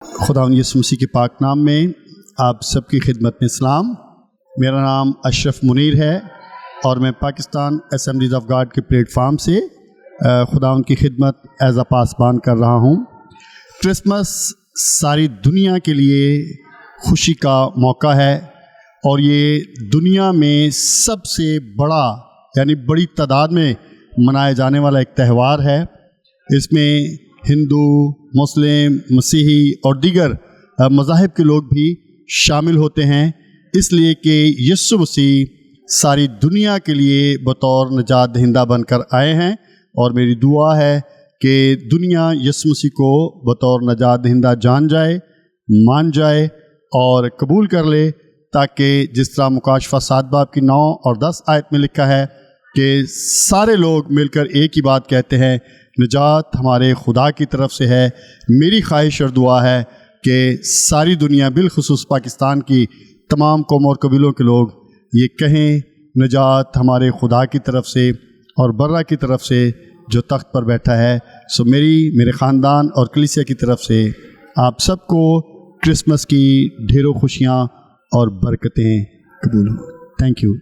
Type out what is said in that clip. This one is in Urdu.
خدا یسوع مسیح کے پاک نام میں آپ سب کی خدمت میں سلام۔ میرا نام اشرف منیر ہے اور میں پاکستان اسمبلیز آف گاڈ کے پلیٹ فارم سے خدا کی خدمت ایز اے پاسبان کر رہا ہوں۔ کرسمس ساری دنیا کے لیے خوشی کا موقع ہے اور یہ دنیا میں سب سے بڑا یعنی بڑی تعداد میں منائے جانے والا ایک تہوار ہے۔ اس میں ہندو، مسلم، مسیحی اور دیگر مذاہب کے لوگ بھی شامل ہوتے ہیں، اس لیے کہ یسوع مسیح ساری دنیا کے لیے بطور نجات دہندہ بن کر آئے ہیں، اور میری دعا ہے کہ دنیا یسوع مسیح کو بطور نجات دہندہ جان جائے، مان جائے اور قبول کر لے، تاکہ جس طرح مکاشفہ 7 باب کی 9 اور 10 آیت میں لکھا ہے کہ سارے لوگ مل کر ایک ہی بات کہتے ہیں، نجات ہمارے خدا کی طرف سے ہے۔ میری خواہش اور دعا ہے کہ ساری دنیا بالخصوص پاکستان کی تمام قوموں اور قبیلوں کے لوگ یہ کہیں، نجات ہمارے خدا کی طرف سے اور برہ کی طرف سے جو تخت پر بیٹھا ہے۔ سو میرے خاندان اور کلیسیا کی طرف سے آپ سب کو کرسمس کی ڈھیروں خوشیاں اور برکتیں قبول ہوں۔ Thank you.